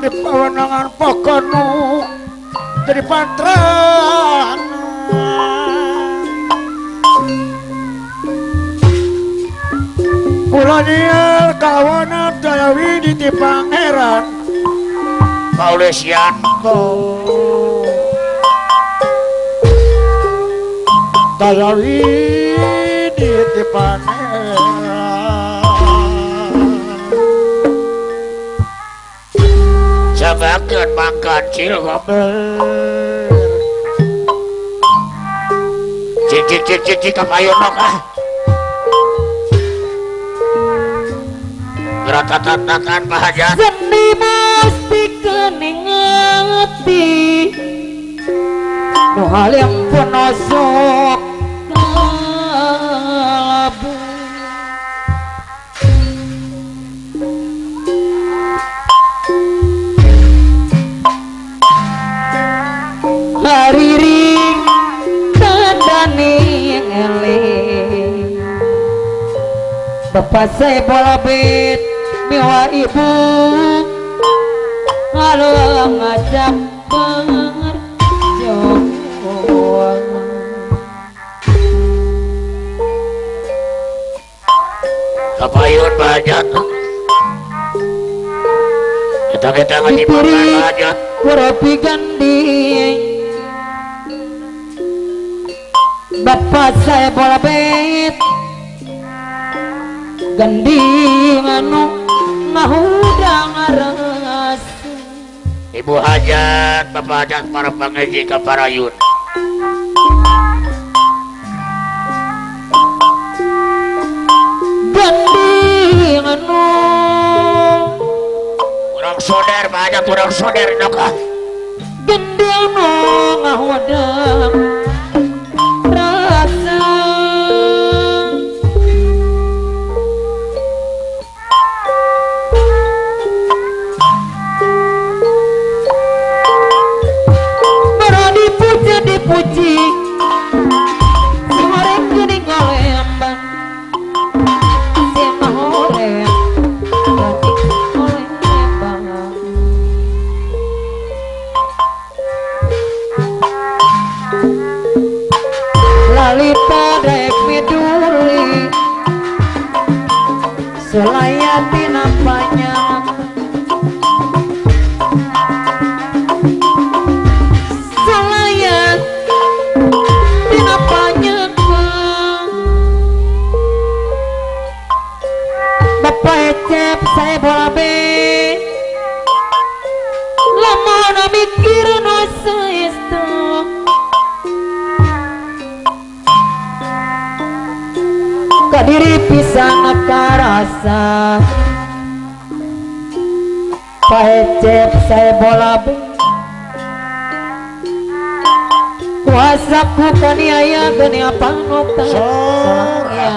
di pawenangan pokono jadi pantran kula nyiel kawana Dayawi di pangeran Paulesian Dayawi di pangeran sabakeun mangkan cil gober cik kapayun ah gerak-gerakan bahagia seni mesti keningati nu hal yang penosok labu hariring tandani eling bapak saya bola bet miwa ibu halo ngajak berjuang kapayun bahajat kita ngajibkan bahajat kurapi ganding bapak saya bola bet ganding anu ngahudang ngaras ibu hajat bapak hajat para pangaji kaparayun ganding anu kurang soder bahajat kurang soder nokah ganding anu ngahudang rasa dipuji si horeng gini ngolembang si mahoreng gini ngolembang lalita daek miduli sulayati napanya saya bola be lama na mikir no saestu kadiri pisan karasa paecep saya bola be kuasaku kaniaya gani apa nokta soalnya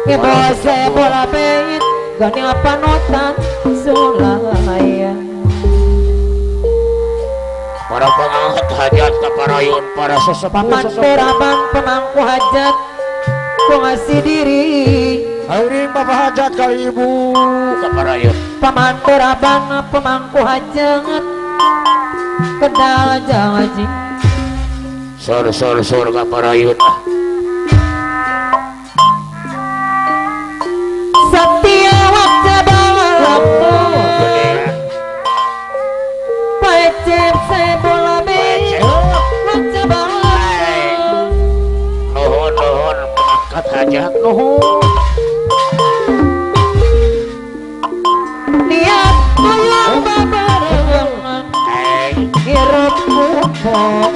ke saya bola be gani apa notan sulaya para pengangkat hajat kaparayun para sesepuh paman teraban pemangku hajat ku ngasih diri hadirin bapak hajat ka ibu kaparayun paman teraban pemangku hajat kedal jangaji sor kaparayun Satya waktu balaku pecep saya bola be waktu balaku nuhun pengangkat hajat nuhun niat tolong babarengan hirup kupok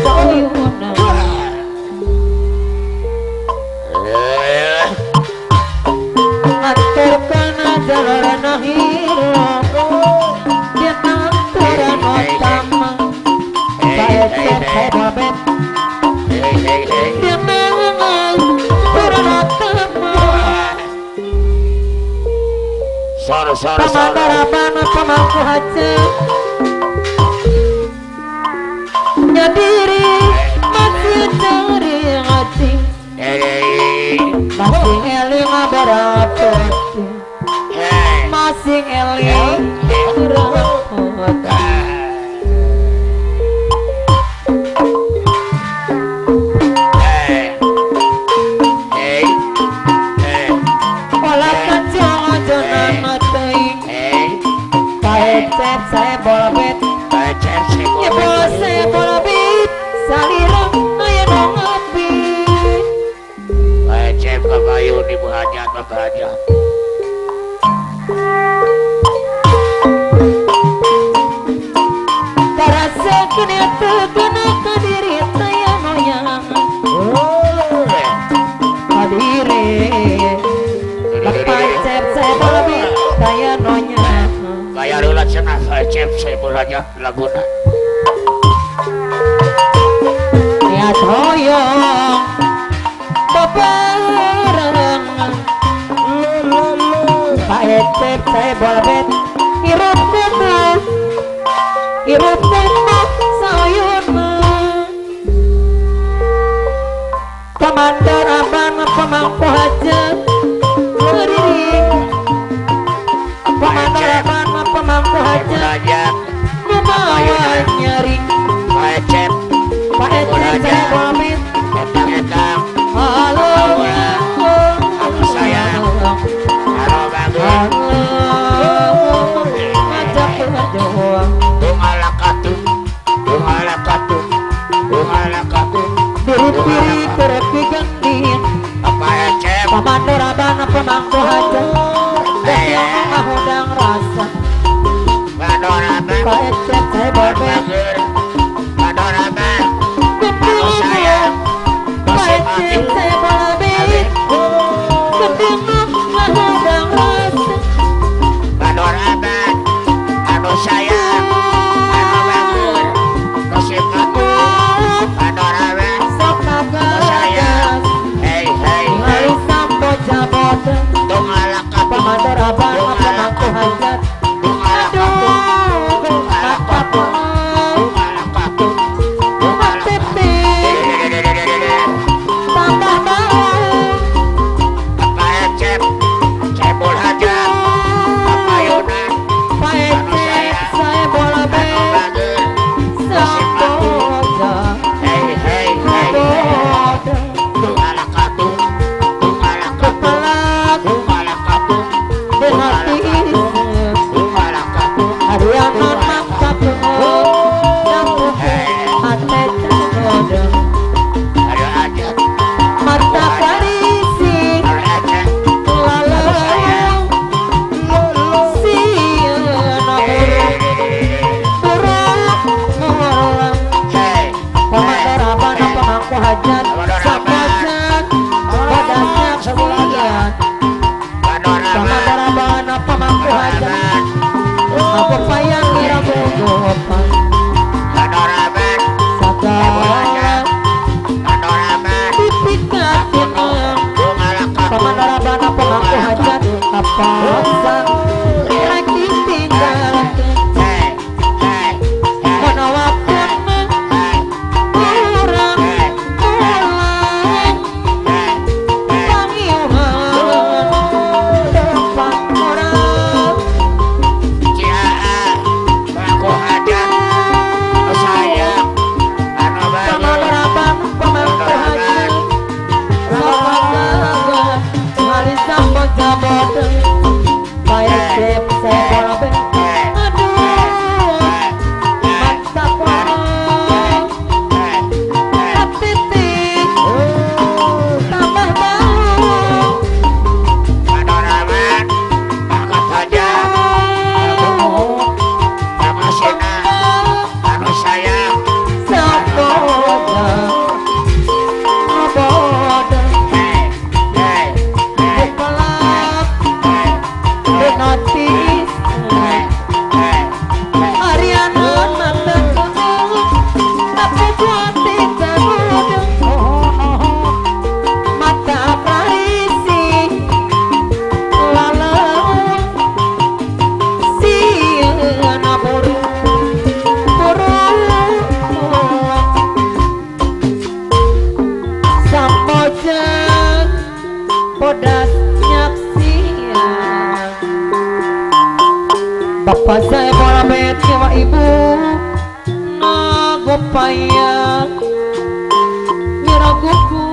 soyuna ngaturkan jalan hirup dia nanturan otama saya cek babet dia nanturan otama pamandaraban pamangku hajat nyadiri masih cari hati masih eling berapa masih eling hajat bapak hajat. Karasa kena tegena kadiri saya noyang kadiri bapak cep saya lebih saya noyang Bayar ulat cenah cep saya hajat laguna. niat hoyong bebareng Pak Ecep saya bolbet hirup kena sayun Komandar Abang pemangku hajat berdiri Komandar Abang pemangku hajat Hajat membawa nyari Pak Cep Pak Ecep saya bolbet etang-etang. halo Aku sayang. Halo bagus. ngajak berdoa Bunga lakatung. Bunga lakatung. Bunga lakatung. diri terpi gending Bapak Cep. Komandar Abang pemangku hajat yang mengundang rasa Badorama. Pak Ecep saya bolbet Bagus. Badorama. Aku sayang. Pak Ecep saya bolbet gending mengundang rasa Badorama. Anu sayang. Anu bagus. Nasib aku. Badorama. sok nagas Hei hei hei. hari sampo jabot Bunga lakatung. Komandar Abang pemangku hajat Bunga lakatung. Bunga lakatung. Bunga lakatung. Bunga lakatung. tambah bau Bapak Ecep. Cebol hajat. Bapak Yunan. Pak Ecep saya bola Anu bet bagus. sampoja Hei hei hei hei. boda Bunga lakatung. Bunga lakatung. kepala Bunga lakatung. di hati Bunga lakatung. harian anak satu yang hati tergoda Ayo hajat. mata karisi Ayo hajat. lalu siana buruk mulang Hei. Komandar Abang pemangku hajat sapajat pada saksian Komandar Abang pemangku hajat aku sayang kira bogopan sagala dipikatin Komandar Abang pemangku hajat apa sang rek ditinggalkan menawapun kurang mulang pangiuhan tempat orang Komandar Abang pemangku hajat sapagaga hari sampo jabot Pak Ecep saya boleh aduh mata korong titik tambah bau saboda ngoboda dipelak dinotis harian mata korong tapi kuati tergoda mata karisi lalu siana burung sampojak podas nyaksian Bapak saya bola bet sama ibu nagopaya nyeraguku